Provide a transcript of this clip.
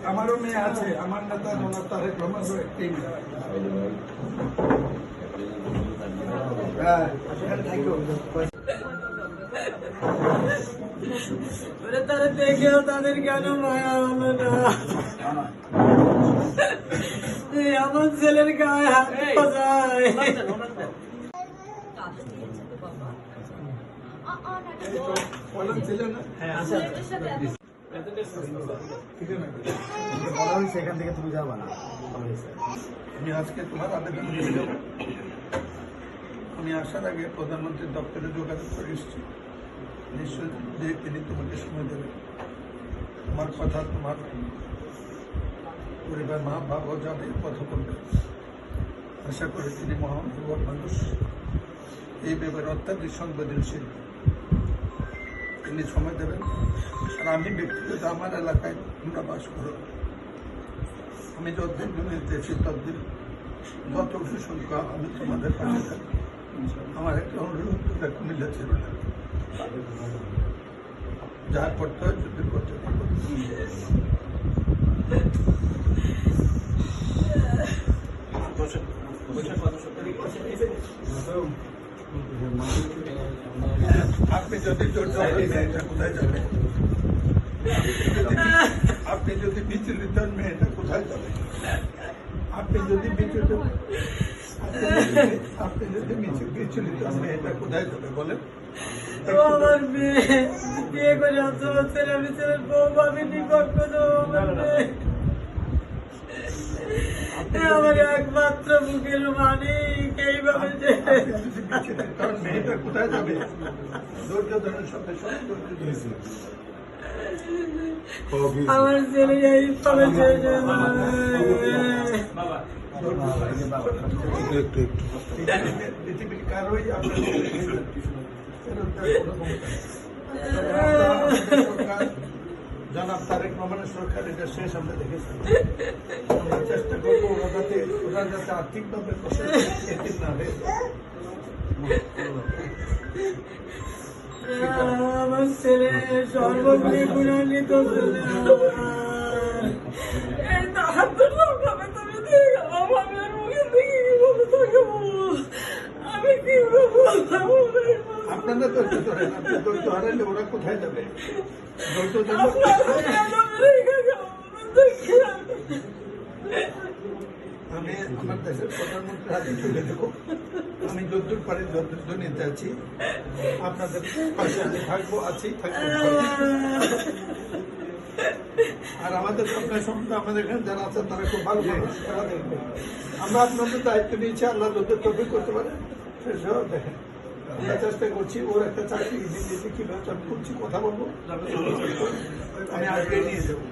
আমারও মেয়ে আছে, আমার নেতা জনাব তারেক রহমানের একটি মেয়ে। তারা দেখেও তাদের কেন মায়া হলো না? আমার ছেলের গায়ে হাত বাজায়। সেখান থেকে তুমি যাবা না। আমি আজকে তোমার আবেদন দিয়ে দেব। আমি আসার আগে প্রধানমন্ত্রীর দপ্তরে যোগাযোগ করে এসেছি, নিশ্চয় যে তিনি তোমাকে সময় দেবেন। আমার কথা তোমার পরিবার মা বাবা যাবে কথা বলবে। আশা করি তিনি মহানুভব মানুষ, এই ব্যাপারে অত্যাধিক সংবেদনশীল, তিনি সময় দেবেন। আর আমি ব্যক্তিগত আমার এলাকায় আমরা বাস করি, আমি যতদিন নিতেছি ততদিন যত সংখ্যা আমি তোমাদের পাশে থাকি। আমার একটা অনুরোধ, কুমিল্লা ছিল না, যা করতে হয় যদি করতে আপনি যদি মেয়েটা কোথায় যাবে? আপনি যদি বিচলিত মেয়েটা কোথায় যাবে? আপনি যদি বিচলিত মেয়েটা কোথায় যাবে বলেন? আমার মেয়ে বিয়ে করে আসতে হচ্ছে, আমি ছেলের বউ আমি নিপক্ষ আমার একমাত্র মুখের মালিক। এইভাবে মেয়েটা কোথায় যাবে? ধৈর্য ধরার সাথে আমার ছেলে এইভাবে পৃথিবীর কারোই জনাব তারেক রহমানের সরকার এটা শেষ আমরা দেখেছি। আমরা চেষ্টা করবো ওরা যাতে আর্থিকভাবে না হয়ে আমার ছেলে সর্বগুলি গুণান্বিত ছেলে। আমি কি আপনারা ধৈর্য ধরেন, আপনি ধৈর্য হারাইলে ওরা কোথায় যাবে? আমি আমার দেশের প্রধানমন্ত্রীর হাতে তুলে দেবো। আমি যদ্দূর পারি যদ্দূর নিতে আছি, আপনাদের পাশে আমি থাকবো, আছি থাকবো। আর আমাদের সরকার সম্বন্ধে আমাদের এখানে যারা আছে তারা খুব ভালো মানুষ, তারা দেখবে। আমরা আপনাদের দায়িত্ব নিয়েছি, আল্লাহ লোকের তফিক করতে পারে সেসব দেখেন। আমরা চেষ্টা করছি ওর একটা চাকরি দিতে কিভাবে আমি করছি, কথা বলবো, আমি আগে নিয়ে যাবো।